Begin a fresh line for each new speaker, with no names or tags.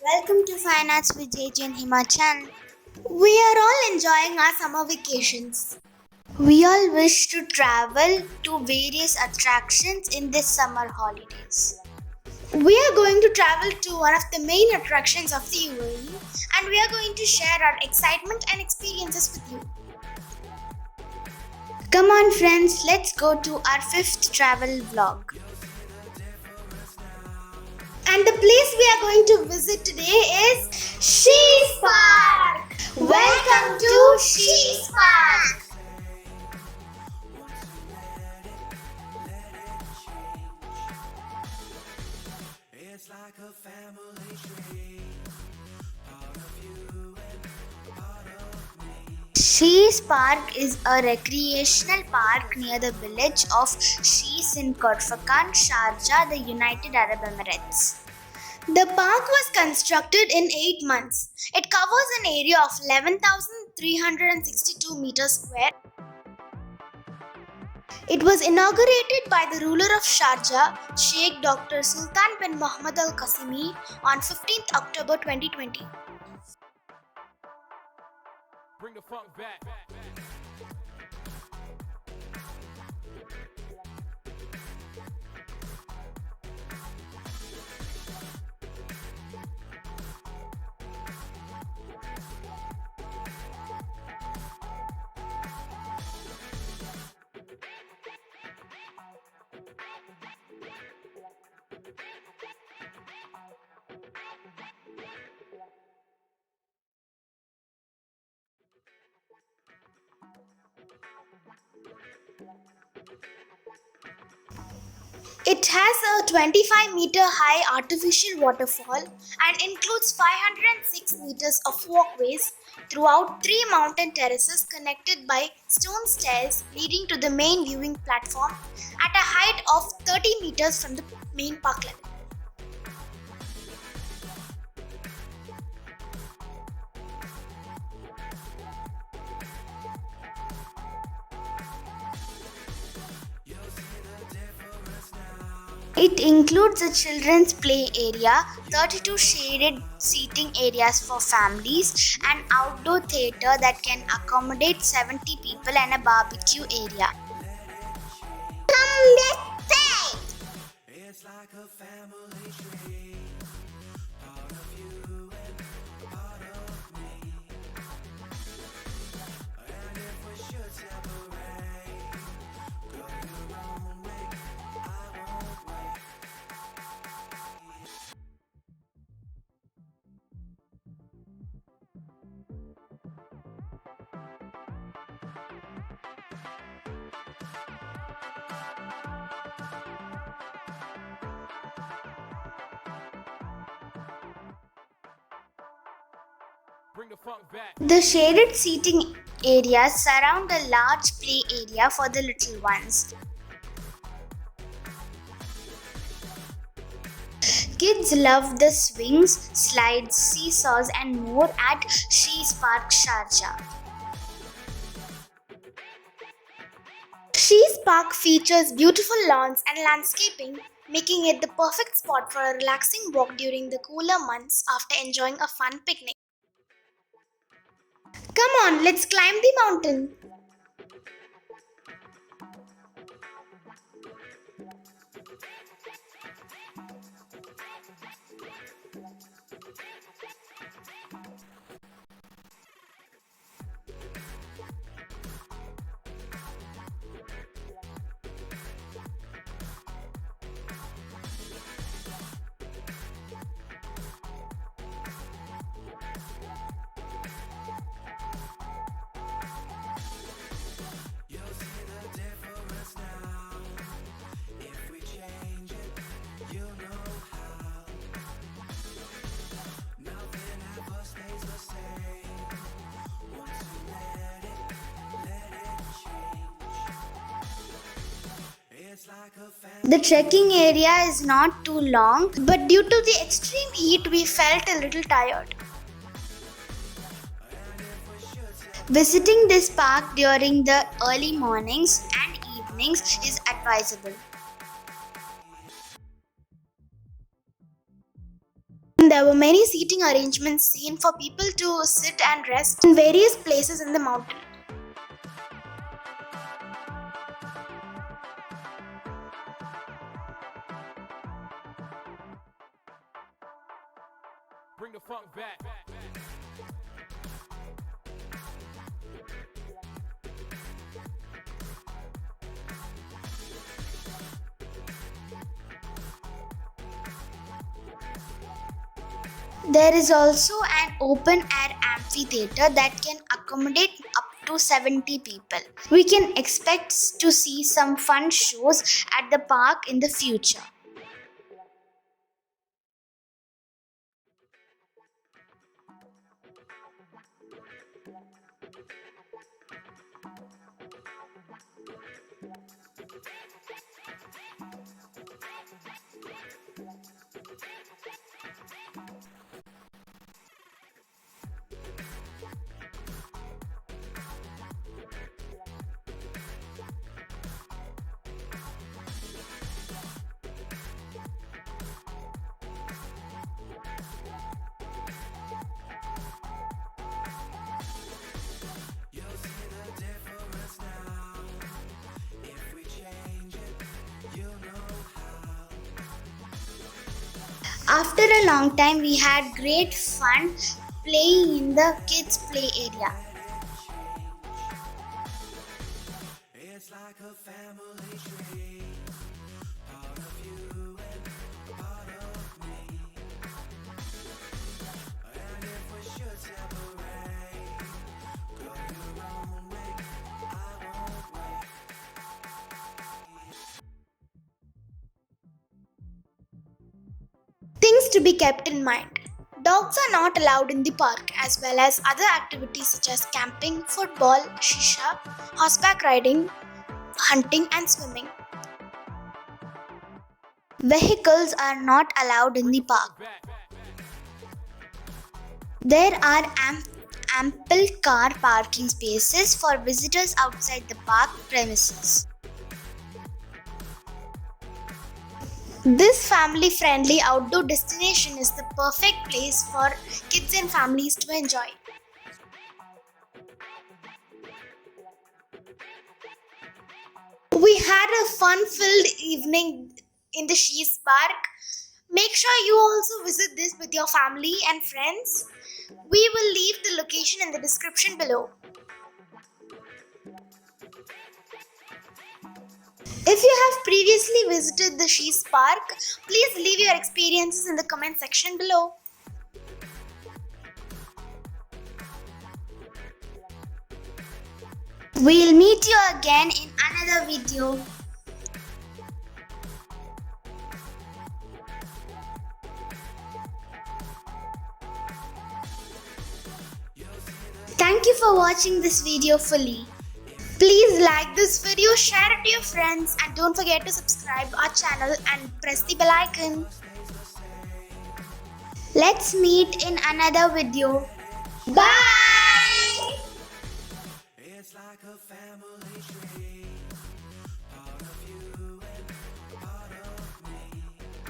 Welcome to Fine Arts with JJ and Himachan. We are all enjoying our summer vacations. We all wish to travel to various attractions in this summer holidays. We are going to travel to one of the main attractions of the UAE and we are going to share our excitement and experiences with you. Come on friends, let's go to our fifth travel vlog. And the place we are going to visit today is Shees Park. Welcome to Shees Park. Shees Park is a recreational park near the village of Shees in Corfacan, Sharjah, the United Arab Emirates. The park was constructed in 8 months. It covers an area of 11,362 meters square. It was inaugurated by the ruler of Sharjah, Sheikh Dr. Sultan bin Muhammad Al Qasimi, on 15th October 2020.
Bring the funk back.
It has a 25-meter high artificial waterfall and includes 506 meters of walkways throughout 3 mountain terraces connected by stone stairs leading to the main viewing platform at a height of 30 meters from the main park level. It includes a children's play area, 32 shaded seating areas for families, an outdoor theatre that can accommodate 70 people, and a barbecue area.
Bring the funk back.
The shaded seating areas surround a large play area for the little ones. Kids love the swings, slides, seesaws, and more at Shees Park, Sharjah. Shees Park features beautiful lawns and landscaping, making it the perfect spot for a relaxing walk during the cooler months after enjoying a fun picnic. Come on, let's climb the mountain. The trekking area is not too long, but due to the extreme heat, we felt a little tired. Visiting this park during the early mornings and evenings is advisable. There were many seating arrangements seen for people to sit and rest in various places in the mountain.
Bring the funk back.
There is also an open air amphitheater that can accommodate up to 70 people. We can expect to see some fun shows at the park in the future. After a long time, we had great fun playing in the kids' play area.
It's like a family tree, part of you and part of me. And if we should separate, go your own way, I won't wait.
Things to be kept in mind. Dogs are not allowed in the park, as well as other activities such as camping, football, shisha, horseback riding, hunting, and swimming. Vehicles are not allowed in the park. There are ample car parking spaces for visitors outside the park premises. This family-friendly outdoor destination is the perfect place for kids and families to enjoy. We had a fun-filled evening in the Shees Park. Make sure you also visit this with your family and friends. We will leave the location in the description below. If you have previously visited the Shees Park, please leave your experiences in the comment section below. We'll meet you again in another video. Thank you for watching this video fully. Please like this video, share it to your friends, and don't forget to subscribe our channel and press the bell icon. Let's meet in another video. Bye!
It's like a family tree.